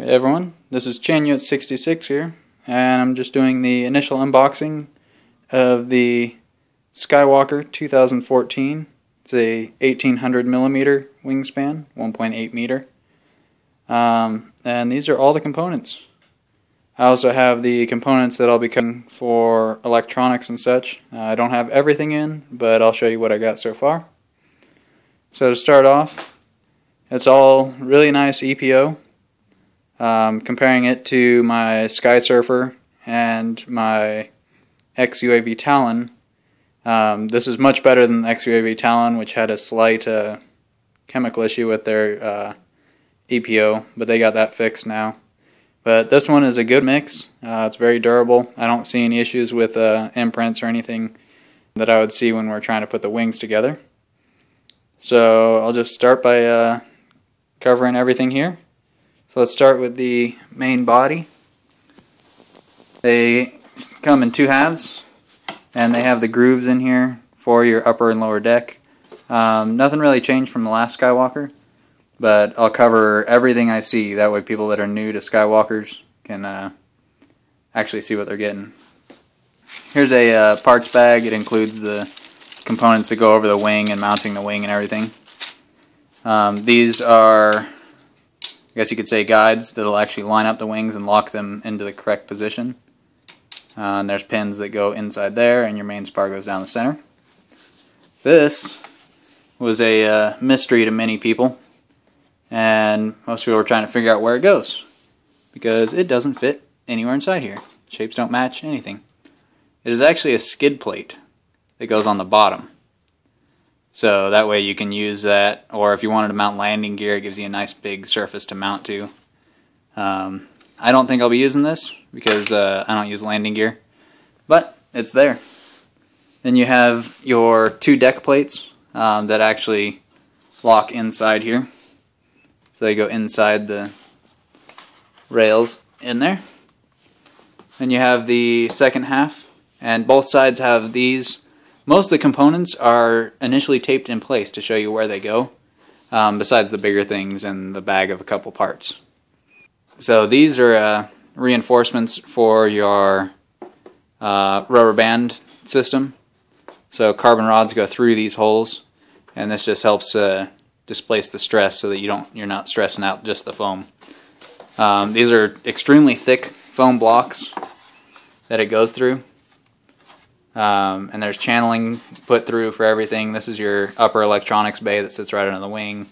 Hey everyone, this is Chanut66 here, and I'm just doing the initial unboxing of the Skywalker 2014. It's a 1800 millimeter wingspan, 1.8 meter, and these are all the components. I also have the components that I'll be cutting for electronics and such. I don't have everything in, but I'll show you what I got so far. So to start off, it's all really nice EPO. Comparing it to my Sky Surfer and my XUAV Talon, this is much better than the XUAV Talon, which had a slight chemical issue with their EPO, but they got that fixed now. But this one is a good mix. It's very durable. I don't see any issues with imprints or anything that I would see when we're trying to put the wings together. So I'll just start by covering everything here. So let's start with the main body. They come in two halves, and they have the grooves in here for your upper and lower deck. Nothing really changed from the last Skywalker, but I'll cover everything I see. That way people that are new to Skywalkers can actually see what they're getting. Here's a parts bag. It includes the components that go over the wing and mounting the wing and everything. These are, I guess you could say, guides that'll actually line up the wings and lock them into the correct position. And there's pins that go inside there, and your main spar goes down the center. This was a mystery to many people, and most people were trying to figure out where it goes, because it doesn't fit anywhere inside here. Shapes don't match anything. It is actually a skid plate that goes on the bottom. So that way you can use that, or if you wanted to mount landing gear, it gives you a nice big surface to mount to. I don't think I'll be using this because I don't use landing gear, but it's there. Then you have your two deck plates that actually lock inside here. So they go inside the rails in there. Then you have the second half, and both sides have these. Most of the components are initially taped in place to show you where they go, besides the bigger things and the bag of a couple parts. So these are reinforcements for your rubber band system. So carbon rods go through these holes, and this just helps displace the stress so that you're not stressing out just the foam. These are extremely thick foam blocks that it goes through. And there's channeling put through for everything. This is your upper electronics bay that sits right under the wing,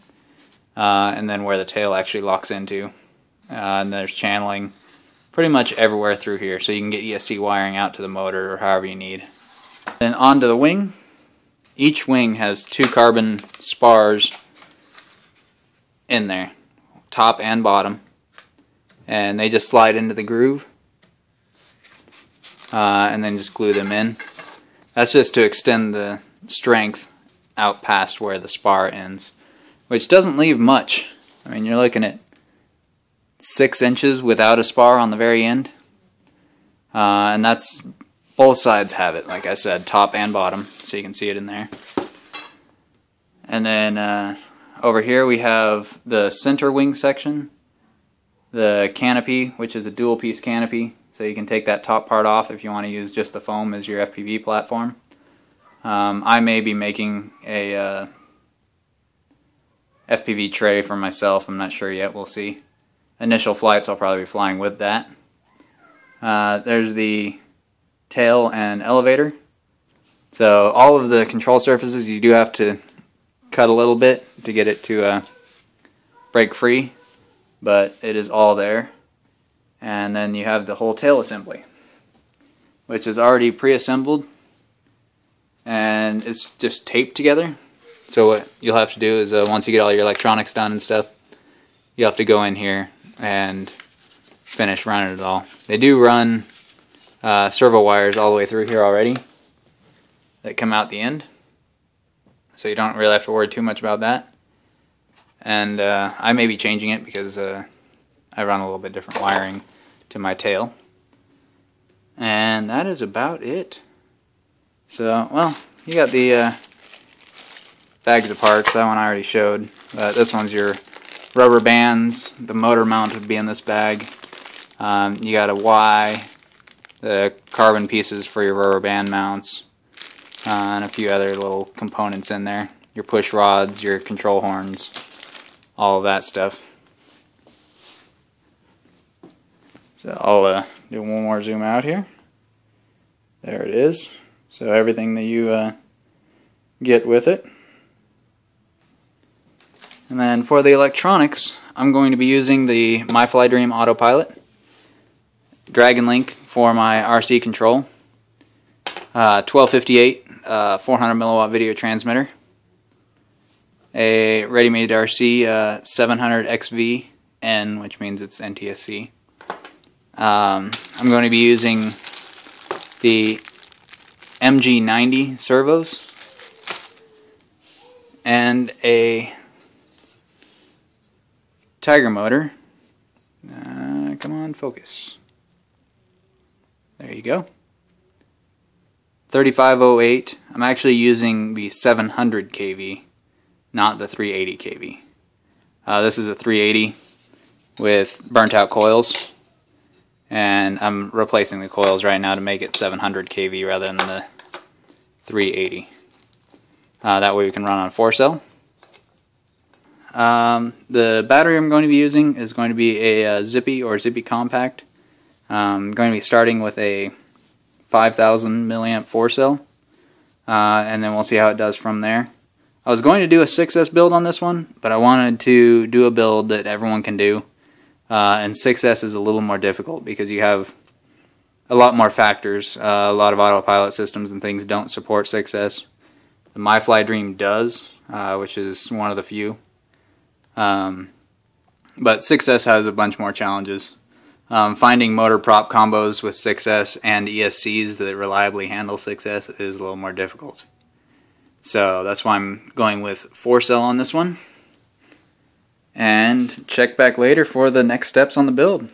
and then where the tail actually locks into. And there's channeling pretty much everywhere through here, so you can get ESC wiring out to the motor or however you need. Then onto the wing. Each wing has two carbon spars in there, top and bottom, and they just slide into the groove. And then just glue them in. That's just to extend the strength out past where the spar ends, which doesn't leave much. I mean, you're looking at 6 inches without a spar on the very end, and that's, both sides have it, like I said, top and bottom, so you can see it in there. And then over here we have the center wing section, the canopy, which is a dual piece canopy. So you can take that top part off if you want to use just the foam as your FPV platform. I may be making a FPV tray for myself. I'm not sure yet. We'll see. Initial flights I'll probably be flying with that. There's the tail and elevator. So all of the control surfaces you do have to cut a little bit to get it to break free, but it is all there. And then you have the whole tail assembly, which is already pre-assembled, and it's just taped together. So what you'll have to do is once you get all your electronics done and stuff, you have to go in here and finish running it all. They do run servo wires all the way through here already that come out the end, so you don't really have to worry too much about that. And I may be changing it because I run a little bit different wiring to my tail. And that is about it. So, well, you got the bags of parts. That one I already showed. This one's your rubber bands. The motor mount would be in this bag. You got a Y, the carbon pieces for your rubber band mounts, and a few other little components in there. Your push rods, your control horns, all of that stuff. So I'll do one more zoom out here. There it is. So everything that you get with it. And then for the electronics, I'm going to be using the MyFlyDream Autopilot, Dragon Link for my RC control, 1258 400 milliwatt video transmitter, a ready-made RC 700 XV-N, which means it's NTSC. I'm going to be using the MG90 servos and a Tiger motor. Come on, focus. There you go. 3508. I'm actually using the 700 kV, not the 380 kV. This is a 380 with burnt out coils, and I'm replacing the coils right now to make it 700 kV rather than the 380. That way we can run on 4-cell. The battery I'm going to be using is going to be a Zippy or Zippy Compact. I'm going to be starting with a 5,000 milliamp 4-cell, and then we'll see how it does from there. I was going to do a 6S build on this one, but I wanted to do a build that everyone can do, and 6S is a little more difficult because you have a lot more factors. A lot of autopilot systems and things don't support 6S. The MyFlyDream does, which is one of the few. But 6S has a bunch more challenges. Finding motor prop combos with 6S and ESCs that reliably handle 6S is a little more difficult. So that's why I'm going with 4-cell on this one. And check back later for the next steps on the build.